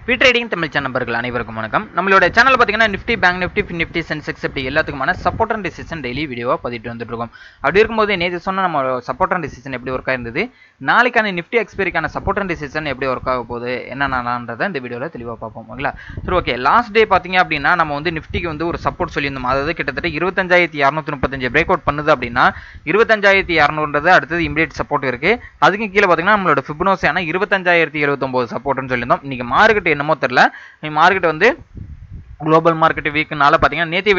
B trading Tamil channel நண்பர்கள் அனைவருக்கும் வணக்கம். நம்மளோட சேனல் பார்த்தீங்கன்னா Nifty, bank Nifty, fin Nifty, Sensex இப்படி எல்லாத்துக்குமான சப்போர்ட் அண்ட் டிசிஷன் டெய்லி வீடியோவாக பதிவிட்டு வந்துட்டு இருக்கோம். அப்படி இருக்கும்போது நேற்று சொன்ன நம்ம சப்போர்ட் அண்ட் டிசிஷன் எப்படி ஒர்க் ஆயிருந்தது, நாளைக்கான நிஃப்டி எக்ஸ்பைரிக்கான சப்போர்ட் அண்ட் டிசிஷன் எப்படி ஒர்க் ஆக போகுது என்னென்னன்றதை இந்த வீடியோவில் தெளிவாக பார்ப்போம். ஓகேங்களா? சரி, ஓகே. லாஸ்ட் டே பார்த்தீங்க அப்படின்னா நம்ம வந்து நிஃப்டிக்கு வந்து ஒரு சப்போர்ட் சொல்லியிருந்தோம். அதாவது கிட்டத்தட்ட 25,235 பிரேக் அவுட் பண்ணுது அப்படின்னா 25,200 அடுத்தது இமிடியேட் சப்போர்ட் இருக்கு. அதுக்கு கீழே பார்த்தீங்கன்னா நம்மளோட ஃபிபனோசியான 25,079 சப்போர்ட்னு சொல்லியிருந்தோம். இன்னைக்கு மார்க்கெட் என்னமோ தெரியல, மார்க்கெட் வந்து குளோபல் மார்க்கெட் வீக்குனால பார்த்தீங்கன்னா நேற்று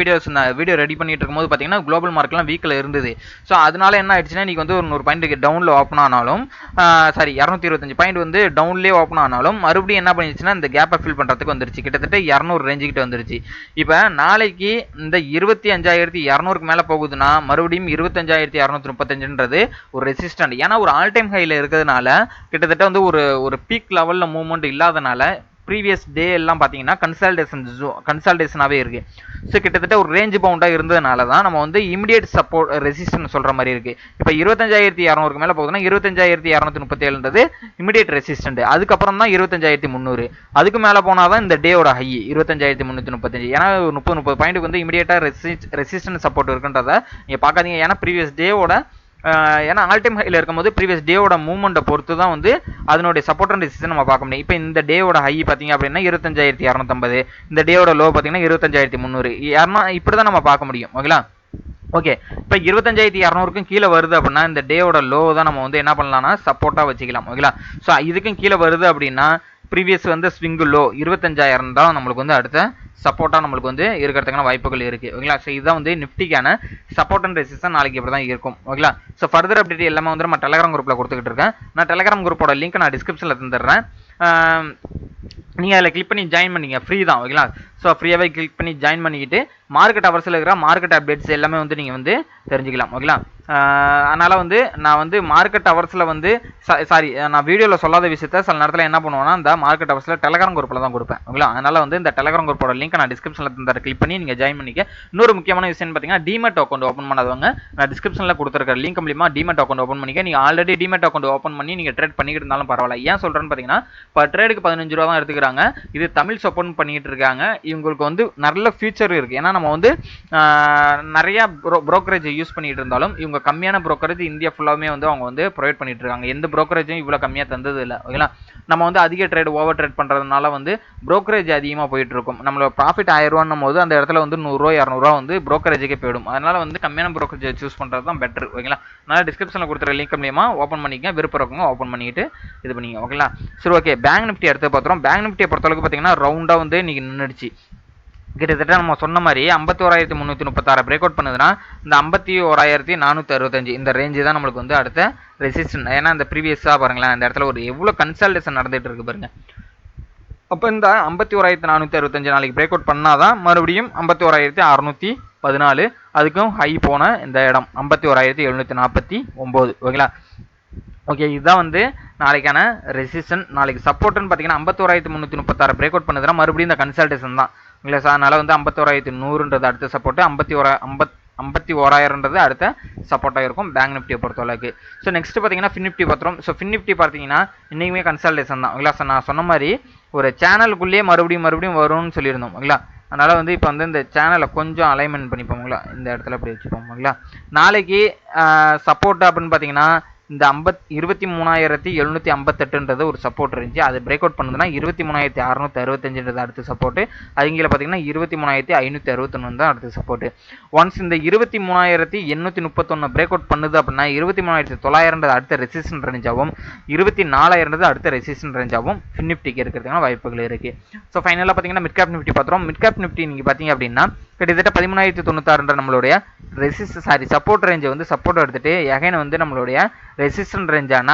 வீடியோ ரெடி பண்ணிட்டு இருக்கும்போது பார்த்தீங்கன்னா குளோபல் மார்க்கெட்லாம் வீக்கில் இருந்தது. ஸோ அதனால என்ன ஆயிடுச்சுன்னா இன்னைக்கு வந்து ஒரு 100 பாயிண்ட் டவுனில் ஓப்பன் ஆனாலும் 225 பாயிண்ட் வந்து டவுன்லேயே ஓப்பன் ஆனாலும் மறுபடியும் என்ன பண்ணிடுச்சுன்னா இந்த கேப்பை ஃபில் பண்ணுறதுக்கு வந்துருச்சு. கிட்டத்தட்ட 200 ரேஞ்சுக்கிட்ட வந்துருச்சு. இப்போ நாளைக்கு இந்த 25,200க்கு மேலே போகுதுன்னா மறுபடியும் 25,235ன்றது ஒரு ரெசிஸ்டன்ட். ஏன்னா ஒரு ஆல் டைம் ஹையில் இருக்கிறதுனால கிட்டத்தட்ட வந்து ஒரு பீக் லெவலில் மூவ்மெண்ட் இல்லாதனால ப்ரீவியஸ் டே எல்லாம் பார்த்தீங்கன்னா கன்சல்டேஷனாகவே இருக்குது. ஸோ கிட்டத்தட்ட ஒரு ரேஞ்ச் பவுண்டாக இருந்ததுனால தான் நம்ம வந்து இமிடியேட் சப்போர்ட் ரெசிஸ்டன்ஸ் சொல்கிற மாதிரி இருக்குது. இப்போ 25,200க்கு மேலே போகுதுன்னா 25,237ன்றது இமிடியேட் ரெசிஸ்டன்ட். அதுக்கப்புறம் தான் 25,300. அதுக்கு மேலே போனால் தான் இந்த டேயோட ஹை 25,335. ஏன்னா 30 பாயிண்ட்டுக்கு வந்து இமிடியேட்டாக ரெசிஸ்டன்ஸ் சப்போர்ட் இருக்குன்றதை நீங்கள் பார்க்காதீங்க. ஏன்னா ப்ரீவியஸ் டேவோட ஏன்னா ஆல் டைம் ஹையில் இருக்கும்போது ப்ரீவியஸ் டேவோட மூவ்மெண்ட்டை பொறுத்து தான் வந்து அதனுடைய சப்போர்ட் அண்ட் ரெசிஸ்டன்ஸ் நம்ம பார்க்க முடியும். இப்போ இந்த டேவோட ஹை பார்த்தீங்க அப்படின்னா 25,250, இந்த டேவோட லோ பார்த்தீங்கன்னா 25,300. யாருன்னா இப்படி தான் நம்ம பார்க்க முடியும். ஓகேங்களா? ஓகே. இப்போ 25,200க்கும் கீழே வருது அப்படின்னா இந்த டேவோட லோ தான் நம்ம வந்து என்ன பண்ணலாம்னா சப்போர்ட்டாக வச்சுக்கலாம். ஓகேங்களா? ஸோ இதுக்கும் கீழே வருது அப்படின்னா ப்ரீவியஸ் வந்து ஸ்விங் லோ 25,000 தான் நம்மளுக்கு வந்து அடுத்த சப்போர்ட்டாக நம்மளுக்கு வந்து இருக்கிறதுக்கான வாய்ப்புகள் இருக்குது. ஓகேங்களா? ஸோ இதுதான் வந்து நிஃப்டிக்கான சப்போர்ட் அண்ட் ரெசிஸ்டன்ஸ் நாளைக்கு இப்படி தான் இருக்கும். ஓகேங்களா? ஸோ ஃபர்தர் அப்டேட் எல்லாமே வந்து நம்ம டெலகிராம் குரூப்பில் கொடுத்துக்கிட்டு இருக்கேன். நான் டெலகிராம் குரூப்போட லிங்க் நான் டிஸ்கிரிப்ஷனில் தந்துடுறேன். நீங்கள் அதில் கிளிக் பண்ணி ஜாயின் பண்ணிங்க, ஃப்ரீ தான். ஓகேங்களா? ஸோ ஃப்ரீயாகவே கிளிக் பண்ணி ஜாயின் பண்ணிக்கிட்டு மார்க்கெட் அவர்ஸில் இருக்கிற மார்க்கெட் அப்டேட்ஸ் எல்லாமே வந்து நீங்கள் வந்து தெரிஞ்சுக்கலாம். ஓகேங்களா? அதனால் வந்து நான் வந்து மார்க்கெட் அவர்ஸில் வந்து நான் வீடியோவில் சொல்லாத விஷயத்த சில நேரத்தில் என்ன பண்ணுவேன்னா இந்த மார்க்கெட் அவர்ஸில் டெலகிராம் குரூப்பில் தான் கொடுப்பேன். ஓகேங்களா? அதனால் வந்து இந்த டெலகிராம் குரூப்போட லிங்க் நான் டிஸ்கிரிப்ஷனில் தந்துற கிளிக் பண்ணி நீங்கள் ஜாயின் பண்ணிக்க. இன்னொரு முக்கியமான விஷயம் பார்த்தீங்கன்னா டிமெட் அக்கௌண்ட் ஓப்பன் பண்ணாதவங்க நான் டிஸ்கிரிப்ஷனில் கொடுத்துருக்க லிங்க் மூலியமாக டிமெட் அக்கௌண்ட் ஓப்பன் பண்ணிக்க. நீங்கள் ஆல்ரெடி டிமெட் அக்கௌண்ட் ஓப்பன் பண்ணி நீங்கள் ட்ரேட் பண்ணிக்கிட்டு இருந்தாலும் பரவாயில்ல. ஏன் சொல்கிறேன்னு பார்த்தீங்கன்னா இப்போ ட்ரேடுக்கு 15 ரூபா தான் எடுத்துக்கிறாங்க. இது தமிழ் சப்போர்ட் பண்ணிட்டு இருக்காங்க. இவங்களுக்கு வந்து நல்ல ஃபியூச்சர் இருக்குது. ஏன்னா நம்ம வந்து நிறைய புரோக்கரேஜ் யூஸ் பண்ணிட்டு இருந்தாலும் இவங்க கம்மியான புரோக்கரேஜ் இந்தியா ஃபுல்லாமே வந்து அவங்க வந்து ப்ரொவைட் பண்ணிட்டு இருக்காங்க. எந்த புரோக்கரேஜும் இவ்வளோ கம்மியாக தந்தது இல்லை. ஓகேங்களா? நம்ம வந்து அதிக ட்ரேட் ஓவர் ட்ரேட் பண்ணுறதுனால வந்து புரோக்கரேஜ் அதிகமாக போயிட்டு இருக்கும். நம்மளோட ப்ராஃபிட் 1000 ரூபான்னும் போது அந்த இடத்துல வந்து 100 ரூபா 200 ரூபா வந்து புரோக்கரேஜுக்கே போயிடும். அதனால வந்து கம்மியான புரோக்கரேஜ் சூஸ் பண்ணுறது தான் பெட்டர். ஓகேங்களா? அதனால் டிஸ்கிரிப்ஷனில் கொடுத்துற லிங்க் மூலியமாக ஓப்பன் பண்ணிக்க. விருப்பம் இருக்கவங்க ஓப்பன் பண்ணிட்டு இது பண்ணிங்க. ஓகேங்களா? சரி, ஓகே. பேங்க் நிஃப்டி எடுத்து பார்த்துறோம். பேங்க் நிஃப்டியை பொறுத்தளவுக்கு பார்த்தீங்கன்னா ரவுண்டாக வந்து இன்னைக்கு நின்றுடுச்சு. கிட்டத்தட்ட நம்ம சொன்ன மாதிரி 51,336 பிரேக் அவுட் பண்ணுதுன்னா இந்த 51,465 இந்த ரேஞ்சு தான் நம்மளுக்கு வந்து அடுத்த ரெசிஸ்டன்ட். ஏன்னா இந்த ப்ரீவியஸாக பாருங்களேன் இந்த இடத்துல ஒரு எவ்வளோ கன்சல்டேஷன் நடந்துட்டு இருக்கு பாருங்க. அப்போ இந்த 51,465 நாளைக்கு பிரேக் அவுட் பண்ணாதான் மறுபடியும் 51,614 அதுக்கும் ஹை போன இந்த இடம் 51,749. ஓகேங்களா? ஓகே. இதுதான் வந்து நாளைக்கான ரெசிஸ்டன்ட். நாளைக்கு சப்போர்ட்னு பார்த்தீங்கன்னா 51,336 பிரேக் அவுட் பண்ணுதுன்னா மறுபடியும் இந்த கன்சல்டேஷன் தான். இல்லை சார், அதனால் வந்து 51,100ன்றது அடுத்த சப்போர்ட்டு, 51,000ன்றது அடுத்த சப்போர்ட்டாக இருக்கும் பேங்க் நிஃப்டியை பொறுத்தளவுக்கு. ஸோ நெக்ஸ்ட் பார்த்தீங்கன்னா ஃபின் நிஃப்டி பார்த்துரும். ஸோ ஃபின் நிஃப்டி பார்த்தீங்கன்னா இன்றைக்குமே கன்சல்டேஷன் தான். ஓகேங்களா? சார் நான் சொன்ன மாதிரி ஒரு சேனலுக்குள்ளேயே மறுபடியும் வரும்னு சொல்லியிருந்தோம். ஓகேங்களா? அதனால் வந்து இப்போ வந்து இந்த சேனலை கொஞ்சம் அலைன்மெண்ட் பண்ணிப்போங்களா, இந்த இடத்துல அப்படி வச்சுப்போம். ஓகேங்களா? நாளைக்கு சப்போர்ட் அப்படின்னு பார்த்தீங்கன்னா இந்த 23,758ன்றது ஒரு சப்போர்ட் இருந்துச்சு. அது பிரேக் அவுட் பண்ணுதுன்னா 23,665ன்றது அடுத்த சப்போர்ட்டு. அதுங்கில பார்த்தீங்கன்னா 23,561 தான் அடுத்த சப்போர்ட்டு. ஒன்ஸ் இந்த 23,831 பிரேக் அவுட் பண்ணுது அப்படின்னா 23,900ன்றது அடுத்த ரெசிஸ்டன்ட் ரேஞ்சாகவும் 24,000ன்றது அடுத்த ரெசிஸ்டன்ட் ரேஞ்சாகவும் ஃபின் நிஃப்டிக்கு இருக்கிறதுக்கான வாய்ப்புகள் இருக்குது. ஸோ ஃபைனலாக பார்த்தீங்கன்னா மிட் கேப் நிஃப்டி பார்த்துறோம். மிட் கேப் நிஃப்டி நீங்கள் பார்த்தீங்க அப்படின்னா கிட்டத்தட்ட 13,096ன்ற நம்மளுடைய சப்போர்ட் ரேஞ்சை வந்து சப்போர்ட் எடுத்துட்டு எகைன் வந்து நம்மளுடைய ரெசிஸ்டன்ட் ரேஞ்சான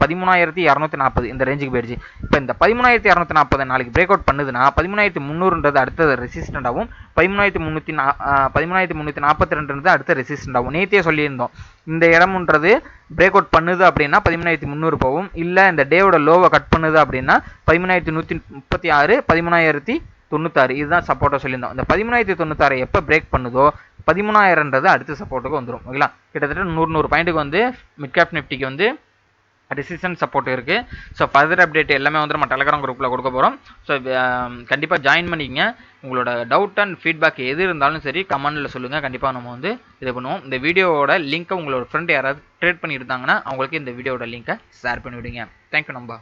13,240 இந்த ரேஞ்சுக்கு போயிடுச்சு. இப்போ இந்த 13,240 நாளைக்கு பிரேக் அவுட் பண்ணுதுன்னா 13,300ன்றது அடுத்த ரெசிஸ்டண்டாகவும் 13,342ன்றது அடுத்த ரெசிஸ்டண்டாகவும் நேற்றே சொல்லியிருந்தோம். இந்த இடம்ன்றது பிரேக் அவுட் பண்ணுது அப்படின்னா 13,300 போகும். இல்லை இந்த டேவோட லோவை கட் பண்ணுது அப்படின்னா 13,136 13,096 இதுதான் சப்போர்ட்டாக சொல்லியிருந்தோம். இந்த 13,096 எப்போ பிரேக் பண்ணுதோ 13,000ன்றது அடுத்த சப்போர்ட்டுக்கு வந்துடும். ஓகேங்களா? கிட்டத்தட்ட 100 பாயிண்ட்டுக்கு வந்து மிட் கேப் நிஃப்டிக்கு வந்து டிசிஷன் சப்போர்ட் இருக்குது. ஸோ ஃபர்தர் அப்டேட் எல்லாமே வந்து நம்ம டெலகிராம் குரூப்பில் கொடுக்க போகிறோம். ஸோ கண்டிப்பாக ஜாயின் பண்ணிக்கங்க. உங்களோட டவுட் அண்ட் ஃபீட்பேக் எது இருந்தாலும் சரி கமெண்டில் சொல்லுங்கள். கண்டிப்பாக நம்ம வந்து இது பண்ணுவோம். இந்த வீடியோவோட லிங்க்கை உங்களோட ஃப்ரெண்ட் யாராவது ட்ரேட் பண்ணி இருந்தாங்கன்னா அவங்களுக்கு இந்த வீடியோட லிங்க்கை ஷேர் பண்ணிவிடுங்க. தேங்க்யூ நம்பா.